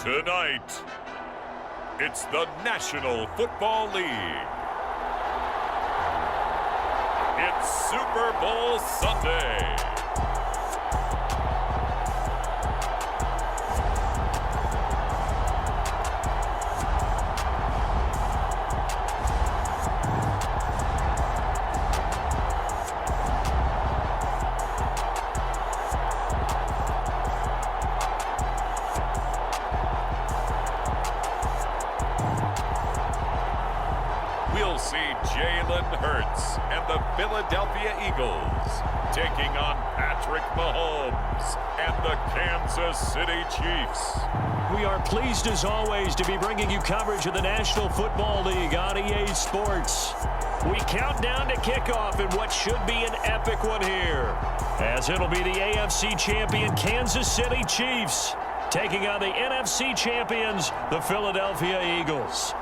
Tonight, it's the National Football League. It's Super Bowl Sunday. We'll see Jalen Hurts and the Philadelphia Eagles taking on Patrick Mahomes and the Kansas City Chiefs. We are pleased as always to be bringing you coverage of the National Football League on EA Sports. We count down to kickoff in what should be an epic one here, as it'll be the AFC champion Kansas City Chiefs taking on the NFC champions, the Philadelphia Eagles.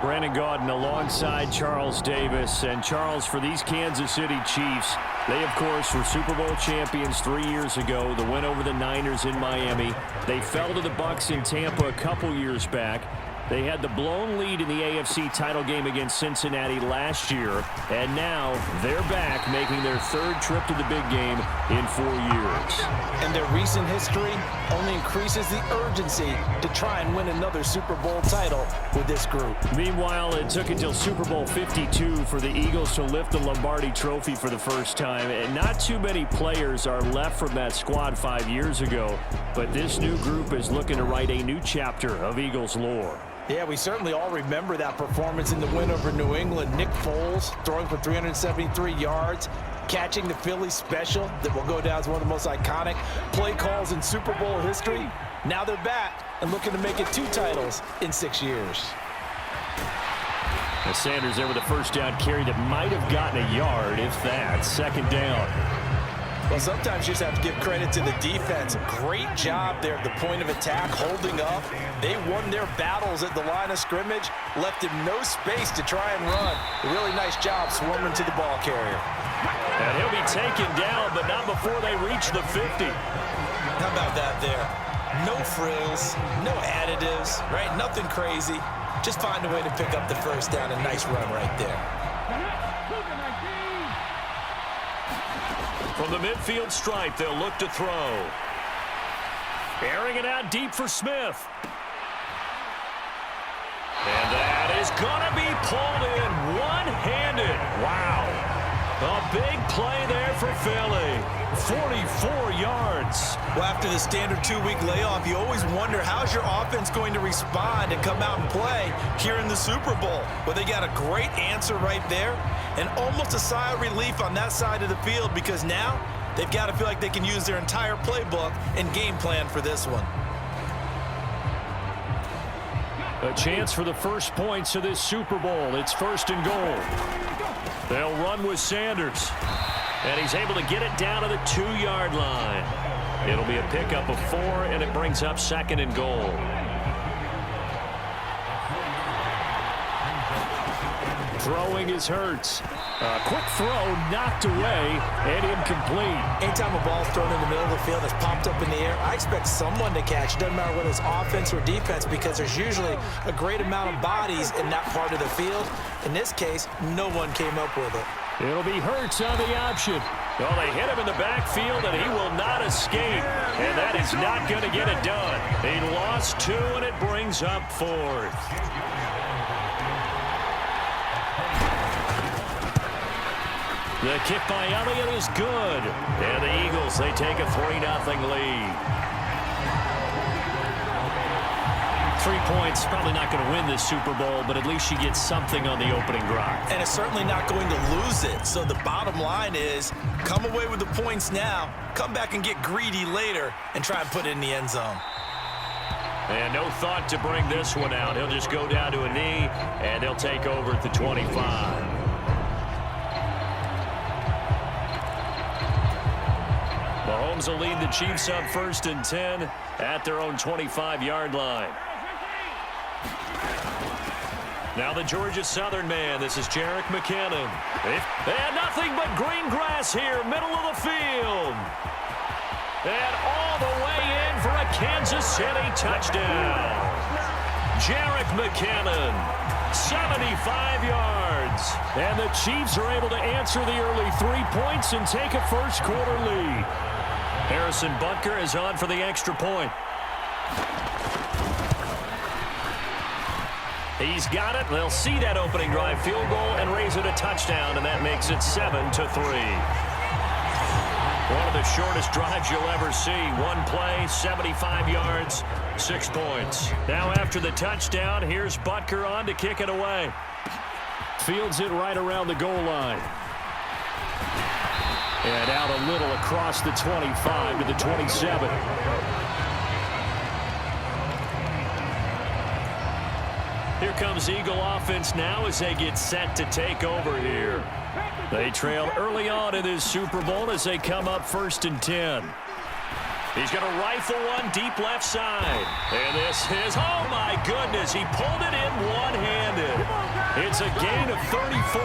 Brandon Gaudin alongside Charles Davis. And Charles, for these Kansas City Chiefs, they, of course, were Super Bowl champions 3 years ago. The win over the Niners in Miami. They fell to the Bucs in Tampa a couple years back. They had the blown lead in the AFC title game against Cincinnati last year. And now they're back, making their third trip to the big game in 4 years. And their recent history only increases the urgency to try and win another Super Bowl title with this group. Meanwhile, it took until Super Bowl 52 for the Eagles to lift the Lombardi Trophy for the first time. And not too many players are left from that squad 5 years ago. But this new group is looking to write a new chapter of Eagles lore. Yeah, we certainly all remember that performance in the win over New England. Nick Foles throwing for 373 yards, catching the Philly special that will go down as one of the most iconic play calls in Super Bowl history. Now they're back and looking to make it 2 titles in 6 years. And Sanders there with a first down carry that might have gotten a yard, if that. Second down. Well, sometimes you just have to give credit to the defense. Great job there at the point of attack, holding up. They won their battles at the line of scrimmage, left him no space to try and run. A really nice job swarming to the ball carrier. And he'll be taken down, but not before they reach the 50. How about that there? No frills, no additives, right? Nothing crazy. Just find a way to pick up the first down. A nice run right there. From the midfield stripe, they'll look to throw. Airing it out deep for Smith. And that is going to be pulled in one-handed. Wow. A big play there for Philly. 44 yards. Well, after the standard 2-week layoff, you always wonder how's your offense going to respond and come out and play here in the Super Bowl. Well, they got a great answer right there and almost a sigh of relief on that side of the field because now they've got to feel like they can use their entire playbook and game plan for this one. A chance for the first points of this Super Bowl. It's 1st and goal. They'll run with Sanders. And he's able to get it down to the 2-yard line. It'll be a pickup of 4, and it brings up 2nd and goal. Throwing is Hurts. A quick throw knocked away and incomplete. Anytime a ball's thrown in the middle of the field that's popped up in the air, I expect someone to catch. It doesn't matter whether it's offense or defense because there's usually a great amount of bodies in that part of the field. In this case, no one came up with it. It'll be Hurts on the option. Well, they hit him in the backfield, and he will not escape. And that is not going to get it done. He lost 2, and it brings up 4th. The kick by Elliott is good. And the Eagles, they take a 3-0 lead. 3 points, probably not going to win this Super Bowl, but at least you get something on the opening drive. And it's certainly not going to lose it. So the bottom line is, come away with the points now, come back and get greedy later, and try and put it in the end zone. And no thought to bring this one out. He'll just go down to a knee, and they'll take over at the 25. Mahomes will lead the Chiefs up 1st and 10 at their own 25-yard line. Now the Georgia Southern man. This is Jerick McKinnon. And nothing but green grass here, middle of the field. And all the way in for a Kansas City touchdown. Jarek McKinnon, 75 yards. And the Chiefs are able to answer the early 3 points and take a first-quarter lead. Harrison Butker is on for the extra point. He's got it. They'll see that opening drive field goal and raise it a touchdown, and that makes it 7-3. One of the shortest drives you'll ever see. One play, 75 yards, 6 points. Now after the touchdown, here's Butker on to kick it away. Fields it right around the goal line. And out a little across the 25 to the 27. Here comes Eagle offense now as they get set to take over here. They trail early on in this Super Bowl as they come up 1st and 10. He's going to rifle one deep left side. And this is, oh my goodness, he pulled it in one-handed. It's a gain of 34.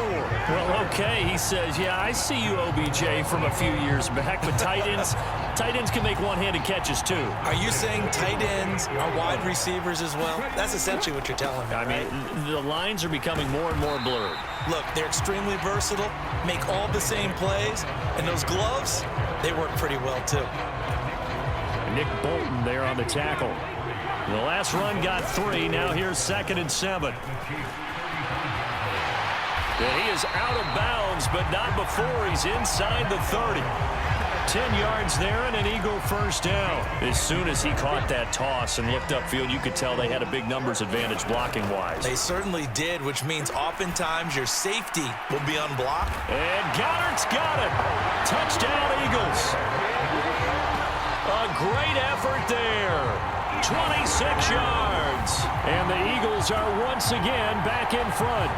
Well, okay, he says, yeah, I see you, OBJ, from a few years back, but tight ends can make one-handed catches too. Are you saying tight ends are wide receivers as well? That's essentially what you're telling me, I mean, the lines are becoming more and more blurred. Look, they're extremely versatile, make all the same plays, and those gloves, they work pretty well too. Nick Bolton there on the tackle. The last run got 3. Now here's 2nd and 7. And he is out of bounds, but not before he's inside the 30. 10 yards there and an Eagle first down. As soon as he caught that toss and looked upfield, you could tell they had a big numbers advantage blocking-wise. They certainly did, which means oftentimes your safety will be unblocked. And Goddard's got it. Touchdown, Eagles. A great effort there. 26 yards. And the Eagles are once again back in front.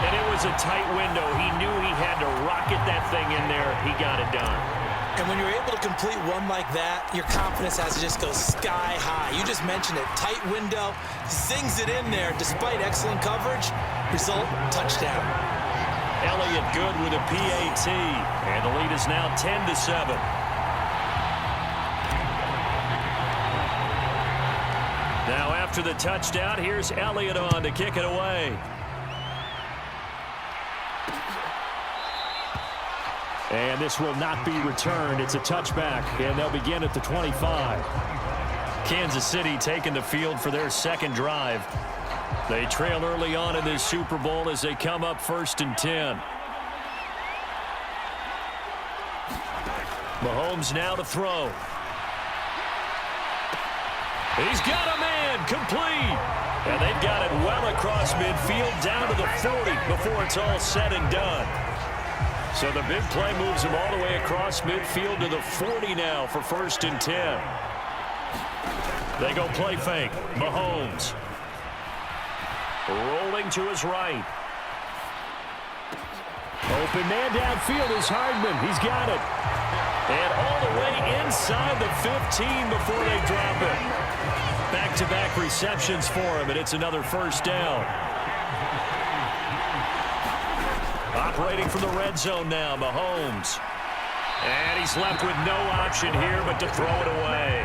And it was a tight window. He knew he had to rocket that thing in there. He got it done. And when you're able to complete one like that, your confidence has to just go sky high. You just mentioned it. Tight window, zings it in there despite excellent coverage. Result, touchdown. Elliott good with a PAT. And the lead is now 10-7. Now after the touchdown, here's Elliott on to kick it away. And this will not be returned. It's a touchback, and they'll begin at the 25. Kansas City taking the field for their second drive. They trail early on in this Super Bowl as they come up 1st and 10. Mahomes now to throw. He's got a man, complete. And they've got it well across midfield down to the 40 before it's all said and done. So the big play moves him all the way across midfield to the 40 now for 1st and 10. They go play fake. Mahomes. Rolling to his right. Open man downfield is Hardman. He's got it. And all the way inside the 15 before they drop it. Back-to-back receptions for him, and it's another first down. Operating from the red zone now, Mahomes. And he's left with no option here but to throw it away.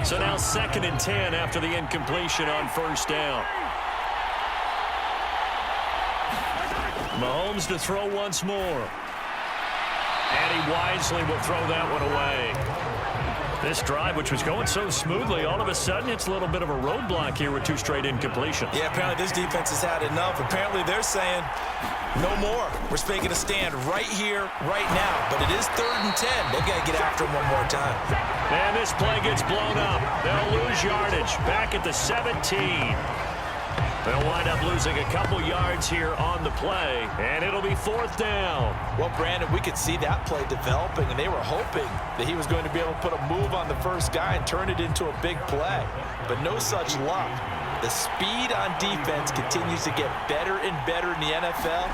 So now 2nd and 10 after the incompletion on first down. Mahomes to throw once more. And he wisely will throw that one away. This drive, which was going so smoothly, all of a sudden it's a little bit of a roadblock here with 2 straight incompletions. Yeah, apparently this defense has had enough. Apparently they're saying no more. We're making a stand right here, right now. But it is 3rd and 10. They've got to get after him one more time. And this play gets blown up. They'll lose yardage back at the 17. They'll wind up losing a couple yards here on the play, and it'll be 4th down. Well, Brandon, we could see that play developing, and they were hoping that he was going to be able to put a move on the first guy and turn it into a big play. But no such luck. The speed on defense continues to get better and better in the NFL.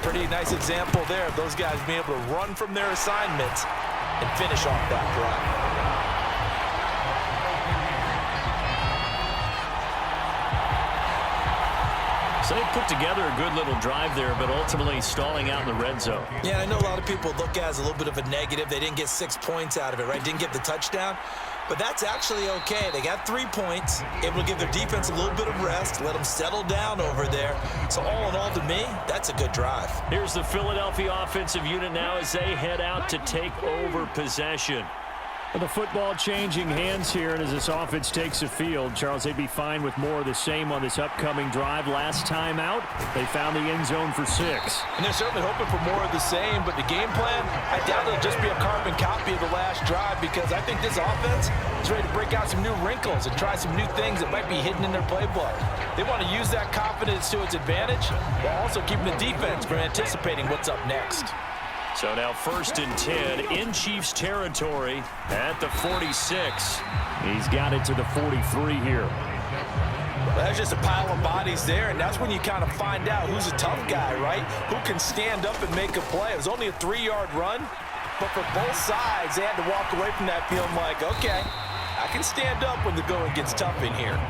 Pretty nice example there of those guys being able to run from their assignments and finish off that drive. So they put together a good little drive there, but ultimately stalling out in the red zone. Yeah, I know a lot of people look at it as a little bit of a negative. They didn't get 6 points out of it, right? Didn't get the touchdown. But that's actually okay. They got 3 points, able to give their defense a little bit of rest, let them settle down over there. So all in all, to me, that's a good drive. Here's the Philadelphia offensive unit now as they head out to take over possession. The football changing hands here, and as this offense takes the field, Charles, they'd be fine with more of the same on this upcoming drive. Last time out, they found the end zone for 6. And they're certainly hoping for more of the same, but the game plan, I doubt it'll just be a carbon copy of the last drive, because I think this offense is ready to break out some new wrinkles and try some new things that might be hidden in their playbook. They want to use that confidence to its advantage while also keeping the defense from anticipating what's up next. So now 1st and 10 in Chiefs territory at the 46. He's got it to the 43 here. Well, there's just a pile of bodies there, and that's when you kind of find out who's a tough guy, right? Who can stand up and make a play. It was only a 3-yard run, but for both sides, they had to walk away from that feeling like, okay, I can stand up when the going gets tough in here.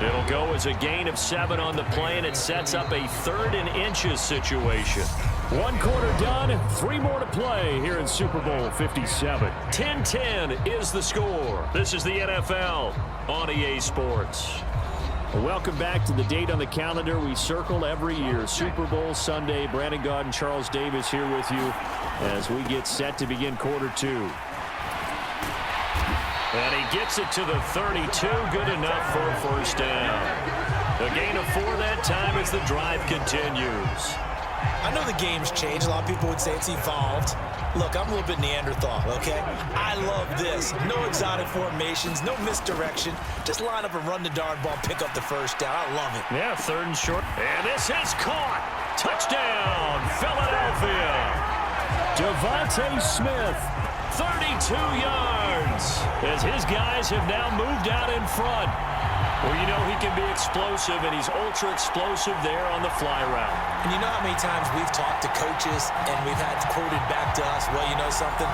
It'll go as a gain of 7 on the play, and it sets up a 3rd and inches situation. 1 quarter done, 3 more to play here in Super Bowl 57. 10-10 is the score. This is the NFL on EA Sports. Welcome back to the date on the calendar we circle every year. Super Bowl Sunday. Brandon Gaudin, Charles Davis here with you as we get set to begin quarter 2. And he gets it to the 32. Good enough for a 1st down. A gain of 4 that time as the drive continues. I know the game's changed. A lot of people would say it's evolved. Look, I'm a little bit Neanderthal, okay? I love this. No exotic formations, no misdirection. Just line up and run the darn ball, pick up the 1st down. I love it. Yeah, 3rd and short. And this is caught. Touchdown, Philadelphia. Devontae Smith. 32 yards as his guys have now moved out in front. Well, you know he can be explosive, and he's ultra-explosive there on the fly route. And you know how many times we've talked to coaches and we've had quoted back to us, well, you know something?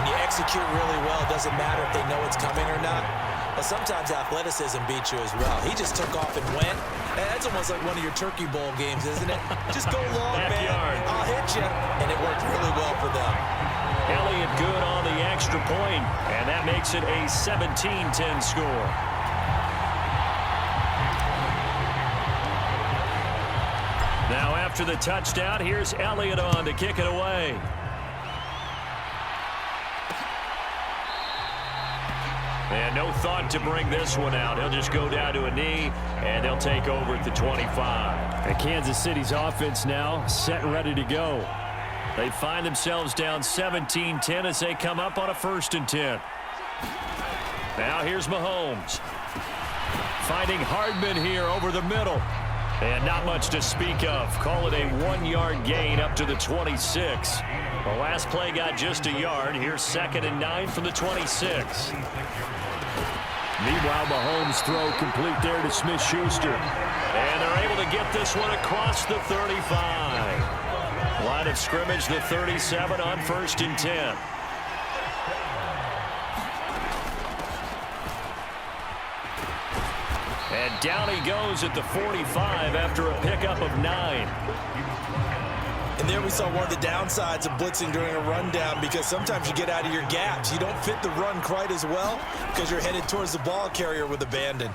When you execute really well, it doesn't matter if they know it's coming or not. But sometimes athleticism beats you as well. He just took off and went. And that's almost like one of your Turkey Bowl games, isn't it? Just go long, Backyard. man. I'll hit you. And it worked really well for them. Elliott good on the extra point, and that makes it a 17-10 score. Now after the touchdown, here's Elliott on to kick it away. And no thought to bring this one out. He'll just go down to a knee, and they'll take over at the 25. And Kansas City's offense now set and ready to go. They find themselves down 17-10 as they come up on a 1st and 10. Now here's Mahomes. Finding Hardman here over the middle. And not much to speak of. Call it a 1-yard gain up to the 26. The last play got just a yard. Here's 2nd and 9 from the 26. Meanwhile, Mahomes' throw complete there to Smith-Schuster. And they're able to get this one across the 35. Line of scrimmage, the 37 on 1st and 10. And down he goes at the 45 after a pickup of 9. And there we saw one of the downsides of blitzing during a rundown, because sometimes you get out of your gaps. You don't fit the run quite as well because you're headed towards the ball carrier with abandon.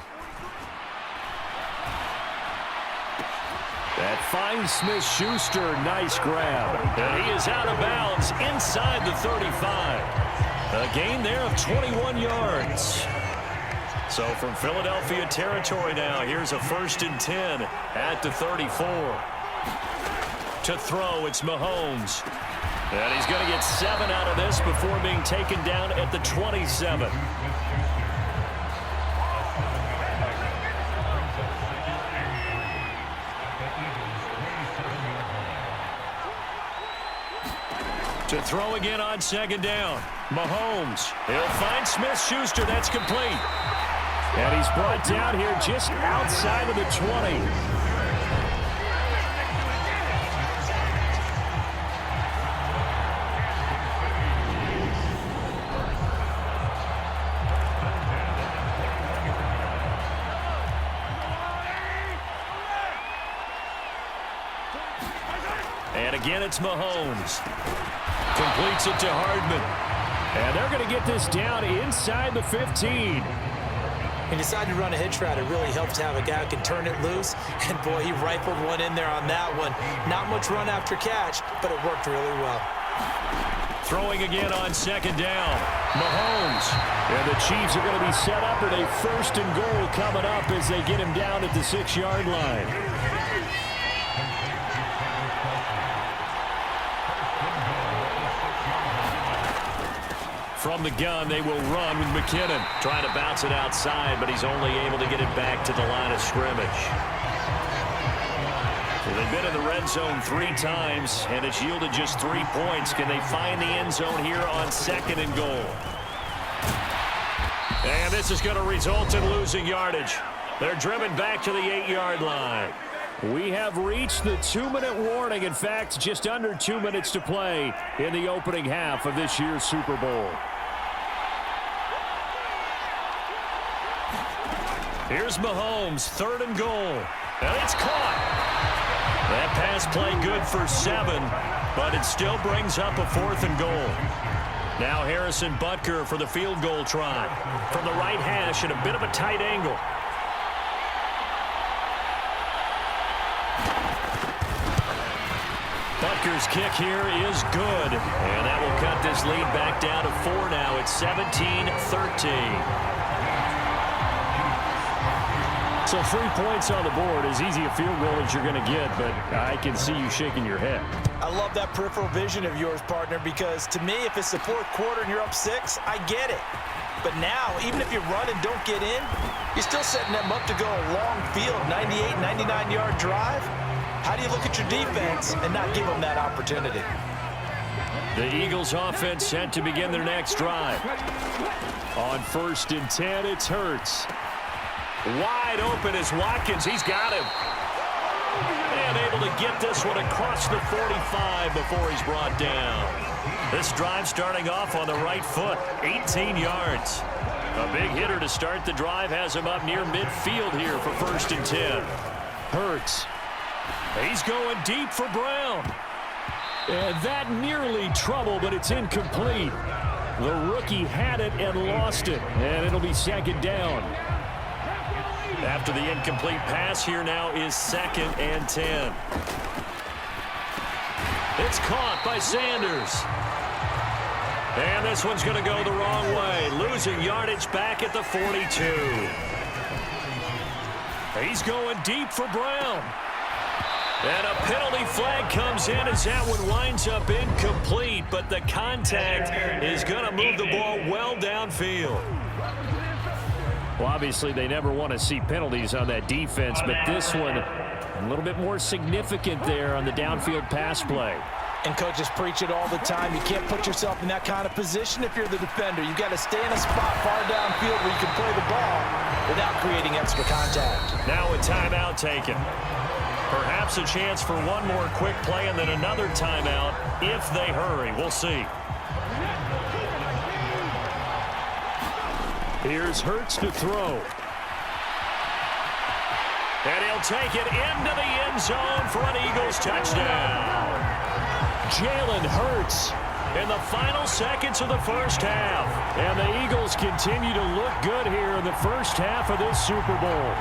That finds Smith-Schuster. Nice grab. And he is out of bounds inside the 35. A gain there of 21 yards. So from Philadelphia territory now, here's a 1st and 10 at the 34. To throw, it's Mahomes. And he's going to get 7 out of this before being taken down at the 27. To throw again on 2nd down. Mahomes. He'll find Smith-Schuster. That's complete. And he's brought down here just outside of the 20. again, it's Mahomes. Completes it to Hardman. And they're going to get this down inside the 15. He decided to run a hitch route. It really helps to have a guy who can turn it loose. And, boy, he rifled one in there on that one. Not much run after catch, but it worked really well. Throwing again on second down. Mahomes. And the Chiefs are going to be set up with a 1st and goal coming up as they get him down at the 6-yard line. From the gun, they will run with McKinnon. Trying to bounce it outside, but he's only able to get it back to the line of scrimmage. So they've been in the red zone 3 times, and it's yielded just 3 points. Can they find the end zone here on 2nd and goal? And this is going to result in losing yardage. They're driven back to the 8-yard line. We have reached the 2-minute warning. In fact, just under 2 minutes to play in the opening half of this year's Super Bowl. Here's Mahomes, 3rd and goal. And it's caught. That pass play good for 7, but it still brings up a 4th and goal. Now Harrison Butker for the field goal try. From the right hash at a bit of a tight angle. Butker's kick here is good. And that will cut this lead back down to 4 now. It's 17-13. So 3 points on the board, as easy a field goal as you're going to get, but I can see you shaking your head. I love that peripheral vision of yours, partner, because to me, if it's the 4th quarter and you're up 6, I get it. But now, even if you run and don't get in, you're still setting them up to go a long field, 98, 99-yard drive. How do you look at your defense and not give them that opportunity? The Eagles offense set to begin their next drive. On 1st and 10, it's Hurts. Wide open is Watkins. He's got him. And able to get this one across the 45 before he's brought down. This drive starting off on the right foot. 18 yards. A big hitter to start the drive has him up near midfield here for 1st and 10. Hurts. He's going deep for Brown. And that nearly trouble, but it's incomplete. The rookie had it and lost it. And it'll be 2nd down. After the incomplete pass, here now is 2nd and 10. It's caught by Sanders. And this one's going to go the wrong way. Losing yardage back at the 42. He's going deep for Brown. And a penalty flag comes in as that one winds up incomplete. But the contact is going to move the ball well downfield. Well, obviously, they never want to see penalties on that defense, but this one a little bit more significant there on the downfield pass play. And coaches preach it all the time. You can't put yourself in that kind of position if you're the defender. You've got to stay in a spot far downfield where you can play the ball without creating extra contact. Now a timeout taken. Perhaps a chance for one more quick play and then another timeout if they hurry. We'll see. Here's Hurts to throw. And he'll take it into the end zone for an Eagles touchdown. Jalen Hurts in the final seconds of the 1st half. And the Eagles continue to look good here in the 1st half of this Super Bowl.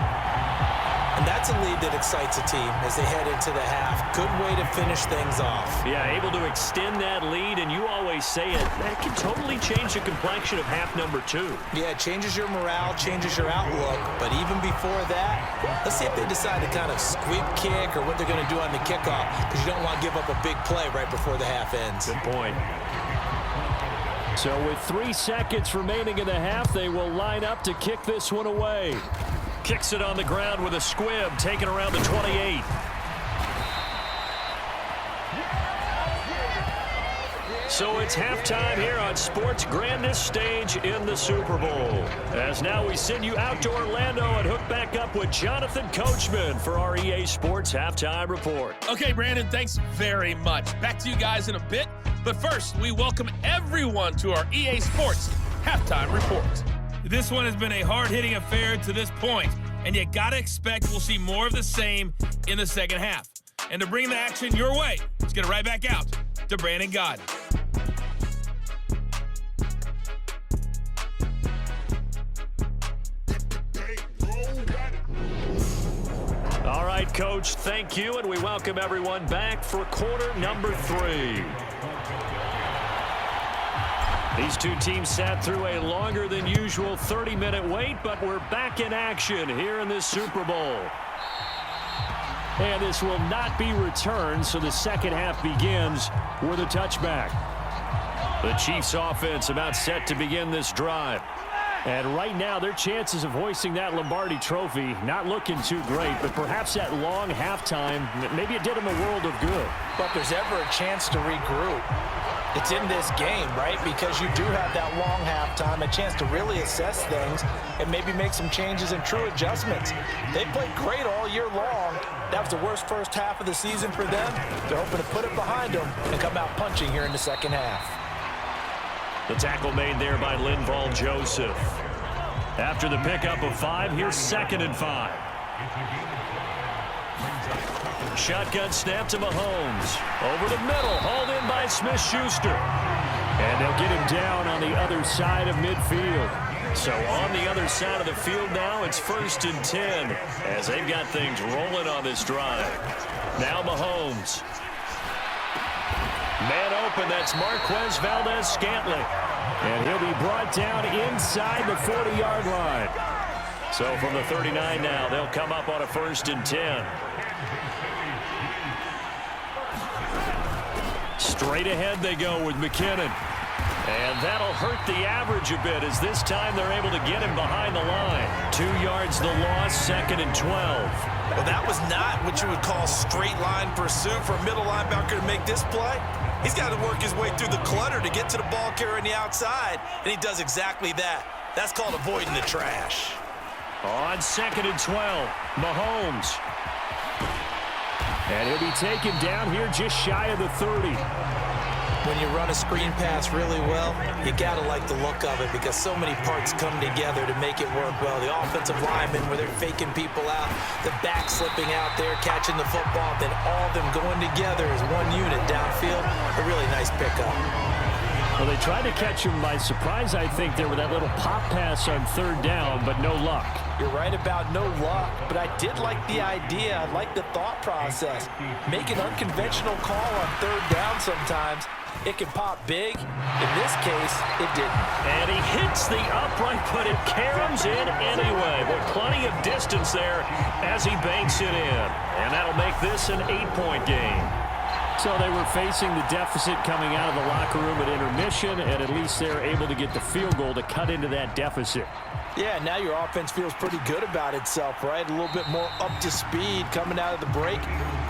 And that's a lead that excites a team as they head into the half. Good way to finish things off. Yeah, able to extend that lead, and you always say it, that can totally change the complexion of half number 2. Yeah, it changes your morale, changes your outlook. But even before that, let's see if they decide to kind of squib kick or what they're going to do on the kickoff, because you don't want to give up a big play right before the half ends. Good point. So with 3 seconds remaining in the half, they will line up to kick this one away. Kicks it on the ground with a squib, taken around the 28. So it's halftime here on sports' grandest stage in the Super Bowl. As now we send you out to Orlando and hook back up with Jonathan Coachman for our EA Sports Halftime Report. Okay, Brandon, thanks very much. Back to you guys in a bit. But first, we welcome everyone to our EA Sports Halftime Report. This one has been a hard-hitting affair to this point, and you gotta expect we'll see more of the same in the second half. And to bring the action your way, let's get get it right back out to Brandon Gaudin. All right, Coach, thank you, and we welcome everyone back for quarter number 3. These two teams sat through a longer than usual 30-minute wait, but we're back in action here in this Super Bowl. And this will not be returned, so the second half begins with a touchback. The Chiefs offense about set to begin this drive. And right now, their chances of hoisting that Lombardi trophy not looking too great, but perhaps that long halftime, maybe it did them a world of good. But if there's ever a chance to regroup, it's in this game, right? Because you do have that long halftime, a chance to really assess things and maybe make some changes and true adjustments. They played great all year long. That was the worst first half of the season for them. They're hoping to put it behind them and come out punching here in the second half. The tackle made there by Linval Joseph. After the pickup of 5, here's 2nd and 5. Shotgun snap to Mahomes. Over the middle, hauled in by Smith-Schuster. And they'll get him down on the other side of midfield. So on the other side of the field now, it's 1st and 10 as they've got things rolling on this drive. Now Mahomes. Man open, that's Marquez Valdez-Scantling. And he'll be brought down inside the 40-yard line. So from the 39 now, they'll come up on a 1st and 10. Straight ahead they go with McKinnon. And that'll hurt the average a bit as this time they're able to get him behind the line. 2 yards the loss, 2nd and 12. Well, that was not what you would call straight line pursuit for a middle linebacker to make this play. He's got to work his way through the clutter to get to the ball carrier on the outside, and he does exactly that. That's called avoiding the trash. On 2nd and 12, Mahomes. And he'll be taken down here just shy of the 30. When you run a screen pass really well, you got to like the look of it because so many parts come together to make it work well. The offensive linemen where they're faking people out, the back slipping out there, catching the football, then all of them going together as one unit downfield. A really nice pickup. Well, they tried to catch him by surprise, I think, there with that little pop pass on 3rd down, but no luck. You're right about no luck, but I did like the idea. I like the thought process. Make an unconventional call on 3rd down sometimes. It can pop big. In this case, it didn't. And he hits the upright, but it caroms in anyway. But plenty of distance there as he banks it in. And that'll make this an 8-point game. So they were facing the deficit coming out of the locker room at intermission, and at least they're able to get the field goal to cut into that deficit. Yeah, now your offense feels pretty good about itself, right? A little bit more up to speed coming out of the break.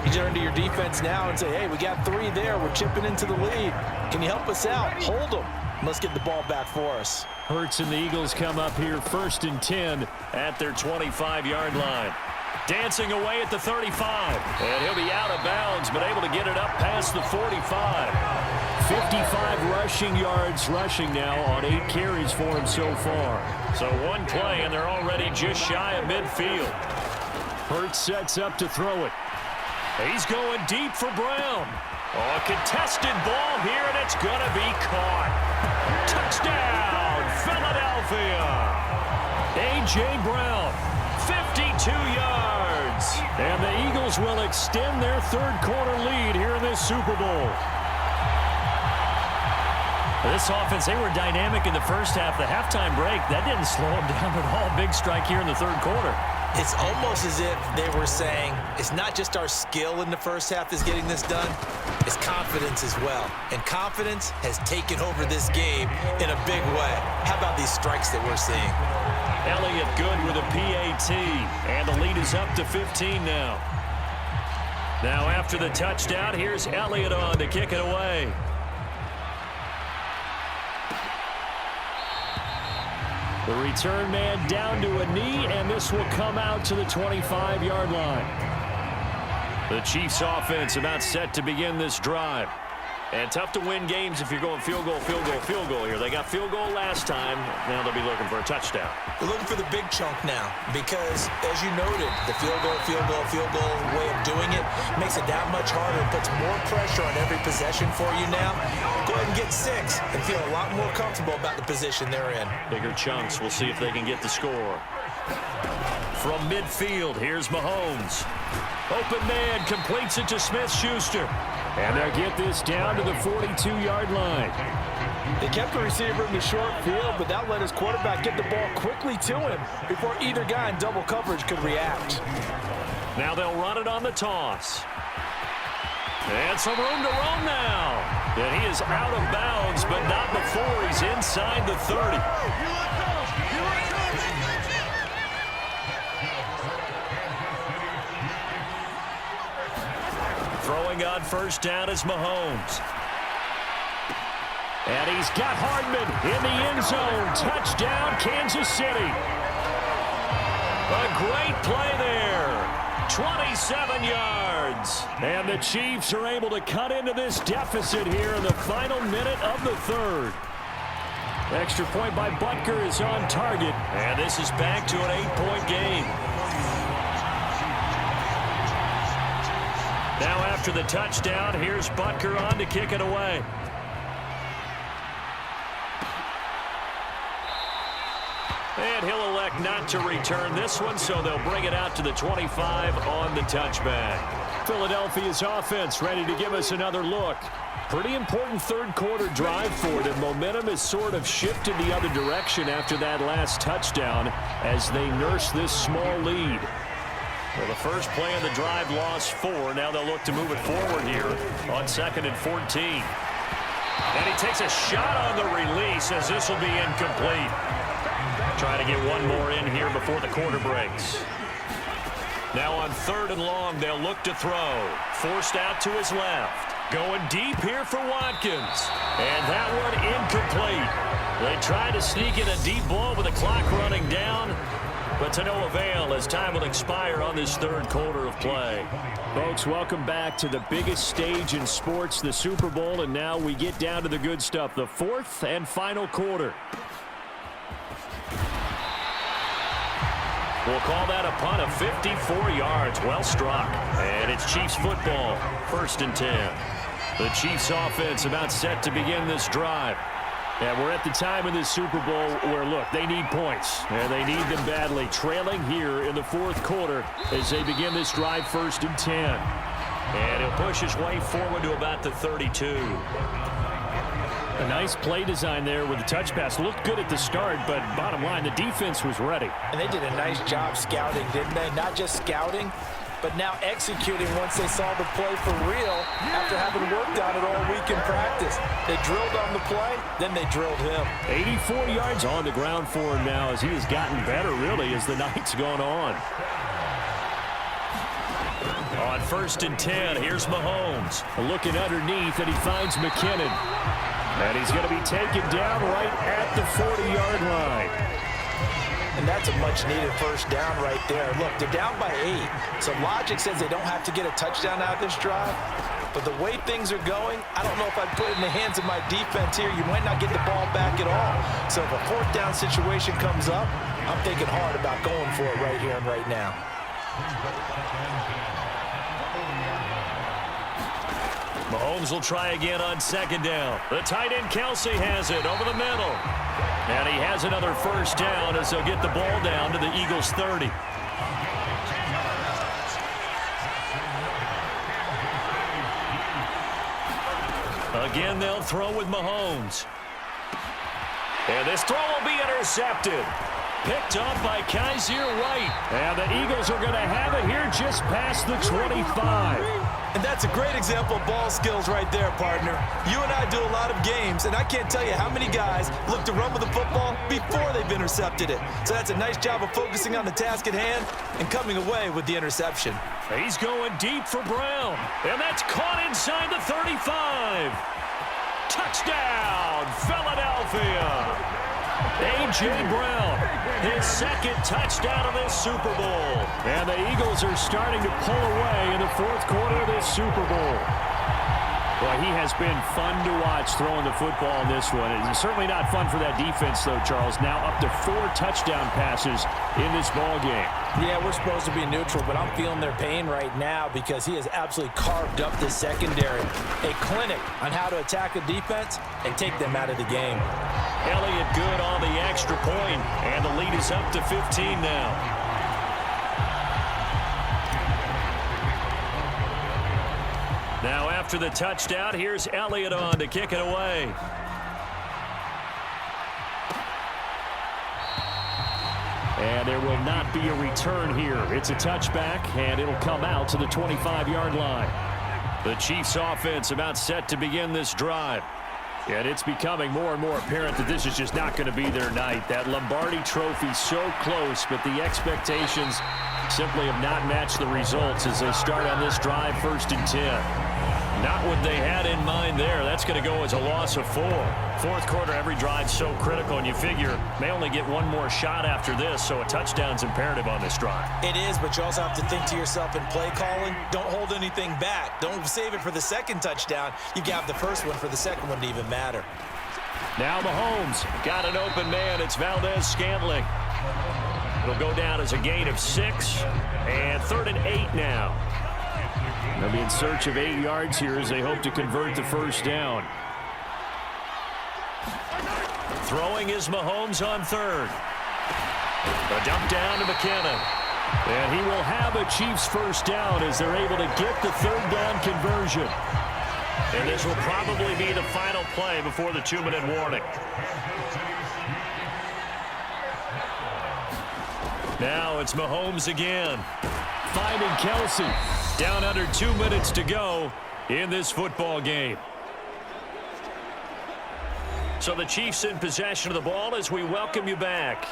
You turn to your defense now and say, hey, we got 3 there. We're chipping into the lead. Can you help us out? Hold them. Let's get the ball back for us. Hurts and the Eagles come up here 1st and 10 at their 25-yard line. Dancing away at the 35. And he'll be out of bounds, but able to get it up past the 45. 55 rushing yards rushing now on 8 carries for him so far. So 1 play, and they're already just shy of midfield. Hurts sets up to throw it. He's going deep for Brown. Oh, a contested ball here, and it's going to be caught. Touchdown, Philadelphia. A.J. Brown, 52 yards. And the Eagles will extend their 3rd quarter lead here in this Super Bowl. This offense, they were dynamic in the first half. The halftime break, that didn't slow them down at all. Big strike here in the 3rd quarter. It's almost as if they were saying, it's not just our skill in the first half that's getting this done, it's confidence as well. And confidence has taken over this game in a big way. How about these strikes that we're seeing? Elliott good with a PAT, and the lead is up to 15 now. Now after the touchdown, here's Elliott on to kick it away. The return man down to a knee, and this will come out to the 25-yard line. The Chiefs offense about set to begin this drive. And tough to win games if you're going field goal, field goal, field goal here. They got field goal last time. Now they'll be looking for a touchdown. They're looking for the big chunk now because, as you noted, the field goal way of doing it makes it that much harder. It puts more pressure on every possession for you now. Go ahead and get 6 and feel a lot more comfortable about the position they're in. Bigger chunks. We'll see if they can get the score. From midfield, here's Mahomes. Open man, completes it to Smith-Schuster. And they'll get this down to the 42-yard line. They kept the receiver in the short field, but that let his quarterback get the ball quickly to him before either guy in double coverage could react. Now they'll run it on the toss. And some room to roam now. And he is out of bounds, but not before he's inside the 30. Throwing on first down is Mahomes. And he's got Hardman in the end zone. Touchdown, Kansas City. A great play there. 27 yards. And the Chiefs are able to cut into this deficit here in the final minute of the third. Extra point by Butker is on target. And this is back to an 8-point game. Now after the touchdown, here's Butker on to kick it away. And he'll elect not to return this one, so they'll bring it out to the 25 on the touchback. Philadelphia's offense ready to give us another look. Pretty important third quarter drive for them. Momentum has sort of shifted the other direction after that last touchdown as they nurse this small lead. Well, the first play of the drive lost 4. Now they'll look to move it forward here on 2nd and 14. And he takes a shot on the release as this will be incomplete. Trying to get one more in here before the quarter breaks. Now on 3rd and long, they'll look to throw. Forced out to his left. Going deep here for Watkins. And that one incomplete. They try to sneak in a deep ball with the clock running down. But to no avail as time will expire on this third quarter of play. Folks, welcome back to the biggest stage in sports, the Super Bowl, and now we get down to the good stuff, the fourth and final quarter. We'll call that a punt of 54 yards. Well struck. And it's Chiefs football, 1st and 10. The Chiefs offense about set to begin this drive. And we're at the time in this Super Bowl where, look, they need points. And they need them badly. Trailing here in the fourth quarter as they begin this drive 1st and 10. And he'll push his way forward to about the 32. A nice play design there with the touch pass. Looked good at the start, but bottom line, the defense was ready. And they did a nice job scouting, didn't they? Not just scouting, but now executing once they saw the play for real after having worked on it all week in practice. They drilled on the play, then they drilled him. 84 yards on the ground for him now as he has gotten better, really, as the night's gone on. On 1st and 10, here's Mahomes. Looking underneath, and he finds McKinnon. And he's going to be taken down right at the 40-yard line. And that's a much-needed first down right there. Look, they're down by 8. So logic says they don't have to get a touchdown out of this drive. But the way things are going, I don't know if I'd put it in the hands of my defense here. You might not get the ball back at all. So if a 4th down situation comes up, I'm thinking hard about going for it right here and right now. Mahomes will try again on 2nd down. The tight end Kelsey has it over the middle. And he has another first down as they'll get the ball down to the Eagles' 30. Again, they'll throw with Mahomes. And this throw will be intercepted. Picked up by Kaiser White. And the Eagles are going to have it here just past the 25. And that's a great example of ball skills right there, partner. You and I do a lot of games, and I can't tell you how many guys look to run with the football before they've intercepted it. So that's a nice job of focusing on the task at hand and coming away with the interception. He's going deep for Brown. And that's caught inside the 35. Touchdown, Philadelphia. A.J. Brown, his 2nd touchdown of this Super Bowl. And the Eagles are starting to pull away in the 4th quarter of this Super Bowl. Well, he has been fun to watch throwing the football in this one. It's certainly not fun for that defense, though, Charles. Now up to 4 touchdown passes in this ball game. Yeah, we're supposed to be neutral, but I'm feeling their pain right now because he has absolutely carved up this secondary. A clinic on how to attack a defense and take them out of the game. Elliott good on the extra point, and the lead is up to 15 now. Now after the touchdown, here's Elliott on to kick it away. And there will not be a return here. It's a touchback, and it'll come out to the 25-yard line. The Chiefs offense about set to begin this drive. And it's becoming more and more apparent that this is just not going to be their night. That Lombardi trophy so close, but the expectations simply have not matched the results as they start on this drive 1st and 10. Not what they had in mind there. That's going to go as a loss of 4. Fourth quarter, every drive so critical, and you figure may only get one more shot after this, so a touchdown's imperative on this drive. It is, but you also have to think to yourself in play calling, don't hold anything back. Don't save it for the second touchdown. You got the first one for the second one to even matter. Now Mahomes got an open man. It's Valdez-Scantling. It'll go down as a gain of 6, and 3rd and 8 now. They'll be in search of 8 yards here as they hope to convert the first down. Throwing is Mahomes on 3rd. A dump down to McKinnon. And he will have a Chiefs first down as they're able to get the 3rd down conversion. And this will probably be the final play before the 2-minute warning. Now it's Mahomes again. Finding Kelsey. Down under 2 minutes to go in this football game. So the Chiefs in possession of the ball as we welcome you back.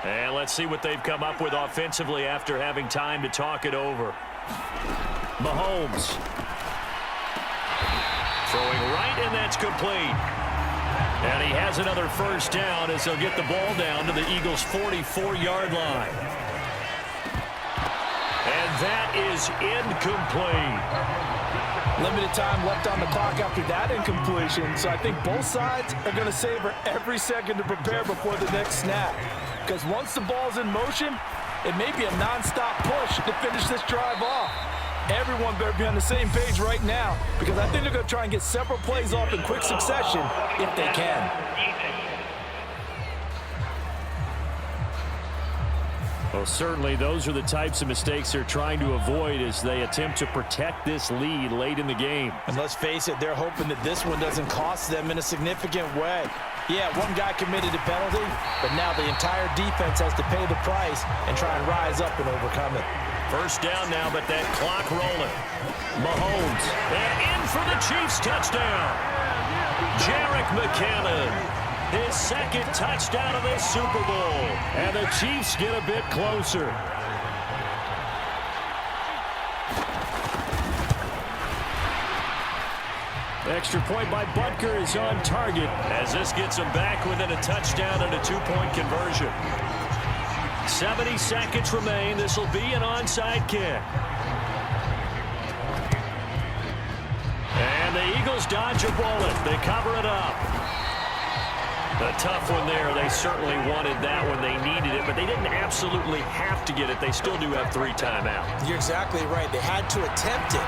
And let's see what they've come up with offensively after having time to talk it over. Mahomes. Throwing right, and that's complete. And he has another first down as they'll get the ball down to the Eagles' 44-yard line. And that is incomplete. Limited time left on the clock after that incompletion, so I think both sides are going to savor every second to prepare before the next snap. Because once the ball's in motion, it may be a nonstop push to finish this drive off. Everyone better be on the same page right now, because I think they're going to try and get several plays off in quick succession if they can. Well, certainly those are the types of mistakes they're trying to avoid as they attempt to protect this lead late in the game. And let's face it, they're hoping that this one doesn't cost them in a significant way. Yeah, one guy committed a penalty, but now the entire defense has to pay the price and try and rise up and overcome it. First down now, but that clock rolling. Mahomes, and in for the Chiefs touchdown. Jerick McKinnon. His second touchdown of this Super Bowl. And the Chiefs get a bit closer. Extra point by Butker is on target as this gets him back within a touchdown and a 2-point conversion. 70 seconds remain. This will be an onside kick. And the Eagles dodge a bullet. They cover it up. A tough one there. They certainly wanted that when they needed it, but they didn't absolutely have to get it. They still do have 3 timeouts. You're exactly right. They had to attempt it.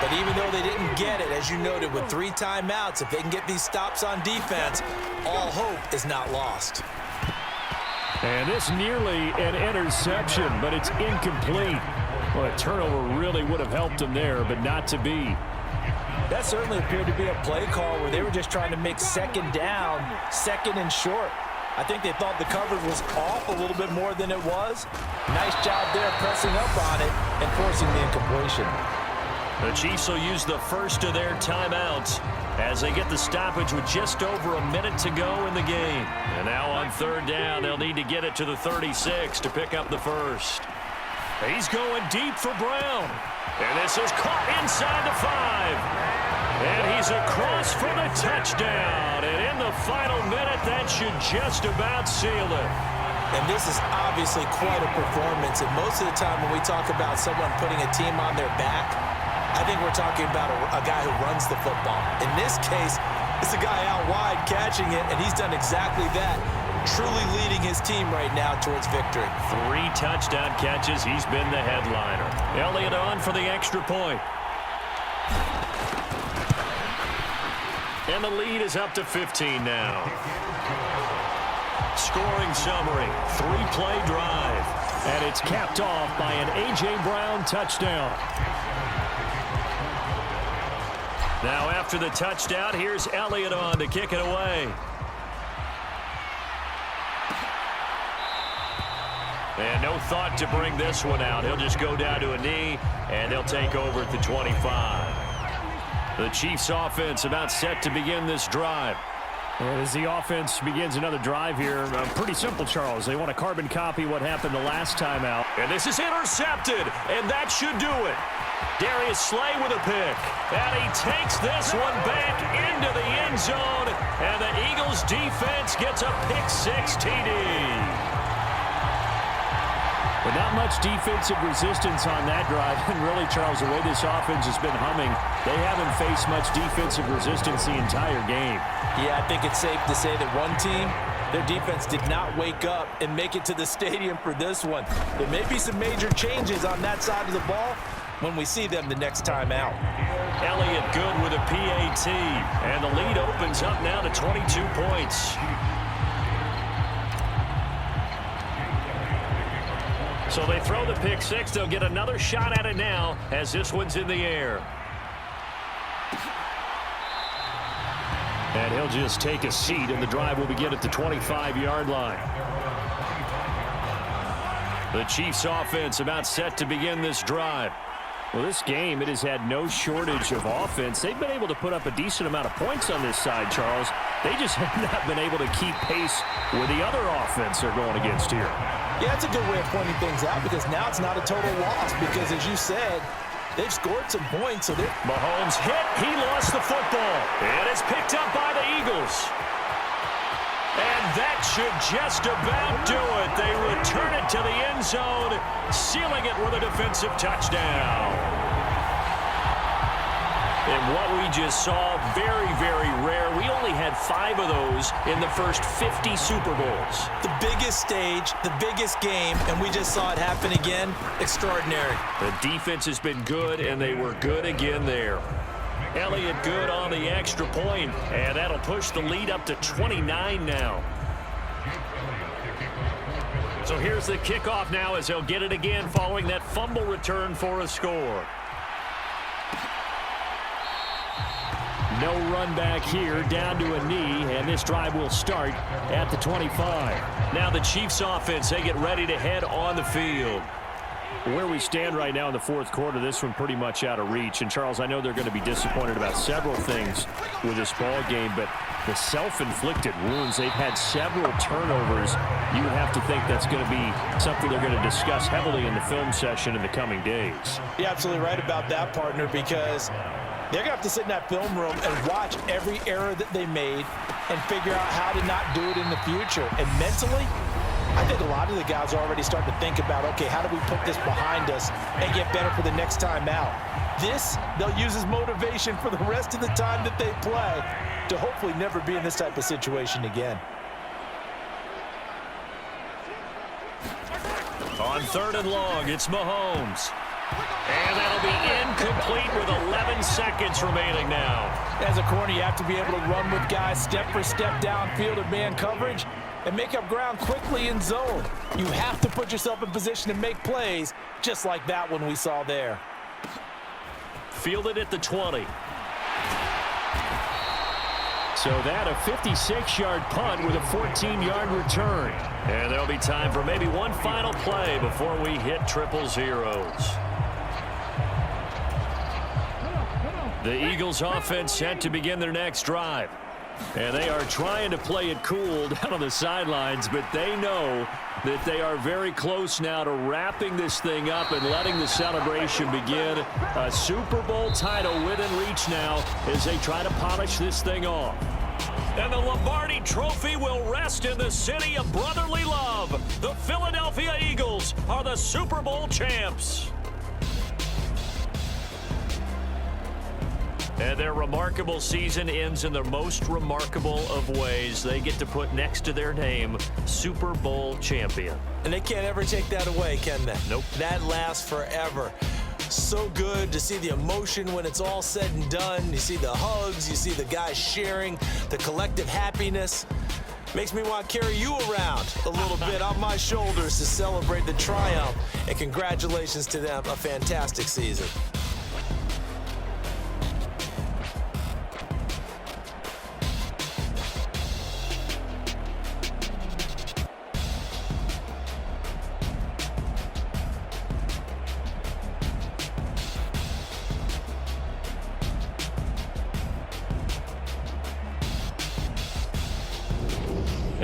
But even though they didn't get it, as you noted, with 3 timeouts, if they can get these stops on defense, all hope is not lost. And this nearly an interception, but it's incomplete. Well, a turnover really would have helped them there, but not to be. That certainly appeared to be a play call where they were just trying to make second down, second and short. I think they thought the coverage was off a little bit more than it was. Nice job there pressing up on it and forcing the incompletion. The Chiefs will use the first of their timeouts as they get the stoppage with just over a minute to go in the game. And now on 3rd down, they'll need to get it to the 36 to pick up the first. He's going deep for Brown. And this is caught inside the 5. And he's across for the touchdown. And in the final minute, that should just about seal it. And this is obviously quite a performance. And most of the time when we talk about someone putting a team on their back, I think we're talking about a guy who runs the football. In this case, it's a guy out wide catching it, and he's done exactly that, truly leading his team right now towards victory. 3 touchdown catches. He's been the headliner. Elliott on for the extra point. And the lead is up to 15 now. Scoring summary, 3-play drive. And it's capped off by an A.J. Brown touchdown. Now after the touchdown, here's Elliott on to kick it away. And no thought to bring this one out. He'll just go down to a knee, and they'll take over at the 25. The Chiefs offense about set to begin this drive. And as the offense begins another drive here, pretty simple, Charles. They want to carbon copy what happened the last time out. And this is intercepted, and that should do it. Darius Slay with a pick. And he takes this one back into the end zone, and the Eagles defense gets a pick-6 TD. But not much defensive resistance on that drive. And really, Charles, the way this offense has been humming, they haven't faced much defensive resistance the entire game. Yeah, I think it's safe to say that one team, their defense did not wake up and make it to the stadium for this one. There may be some major changes on that side of the ball when we see them the next time out. Elliott good with a PAT. And the lead opens up now to 22 points. So they throw the pick-6. They'll get another shot at it now as this one's in the air. And he'll just take a seat, and the drive will begin at the 25-yard line. The Chiefs offense about set to begin this drive. Well, this game, it has had no shortage of offense. They've been able to put up a decent amount of points on this side, Charles. They just have not been able to keep pace with the other offense they're going against here. Yeah, that's a good way of pointing things out because now it's not a total loss because, as you said, they've scored some points. So Mahomes hit. He lost the football. And it's picked up by the Eagles. And that should just about do it. They return it to the end zone, sealing it with a defensive touchdown. And what we just saw, very, very rare. We only had 5 of those in the first 50 Super Bowls. The biggest stage, the biggest game, and we just saw it happen again. Extraordinary. The defense has been good, and they were good again there. Elliott good on the extra point, and that'll push the lead up to 29 now. So here's the kickoff now as they'll get it again following that fumble return for a score. No run back here, down to a knee, and this drive will start at the 25. Now the Chiefs offense, they get ready to head on the field. Where we stand right now in the fourth quarter, this one pretty much out of reach. And, Charles, I know they're going to be disappointed about several things with this ball game, but the self-inflicted wounds, they've had several turnovers. You would have to think that's going to be something they're going to discuss heavily in the film session in the coming days. You're absolutely right about that, partner, because they're going to have to sit in that film room and watch every error that they made and figure out how to not do it in the future. And mentally, I think a lot of the guys are already starting to think about, okay, how do we put this behind us and get better for the next time out? This, they'll use as motivation for the rest of the time that they play to hopefully never be in this type of situation again. On 3rd and long, it's Mahomes. And that'll be incomplete with 11 seconds remaining now. As a corner, you have to be able to run with guys step for step downfield in man coverage and make up ground quickly in zone. You have to put yourself in position to make plays just like that one we saw there. Fielded at the 20. So that a 56-yard punt with a 14-yard return. And there'll be time for maybe one final play before we hit triple zeros. The Eagles offense set to begin their next drive. And they are trying to play it cool down on the sidelines, but they know that they are very close now to wrapping this thing up and letting the celebration begin. A Super Bowl title within reach now as they try to polish this thing off. And the Lombardi Trophy will rest in the city of brotherly love. The Philadelphia Eagles are the Super Bowl champs. And their remarkable season ends in the most remarkable of ways. They get to put next to their name, Super Bowl champion. And they can't ever take that away, can they? Nope. That lasts forever. So good to see the emotion when it's all said and done. You see the hugs, you see the guys sharing, the collective happiness. Makes me want to carry you around a little bit on my shoulders to celebrate the triumph. And congratulations to them, a fantastic season.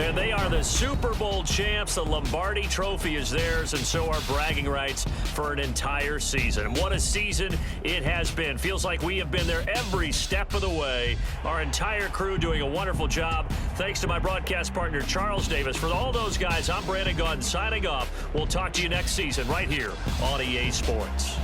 And they are the Super Bowl champs. The Lombardi Trophy is theirs, and so are bragging rights for an entire season. And what a season it has been. Feels like we have been there every step of the way. Our entire crew doing a wonderful job. Thanks to my broadcast partner, Charles Davis. For all those guys, I'm Brandon Gunn signing off. We'll talk to you next season right here on EA Sports.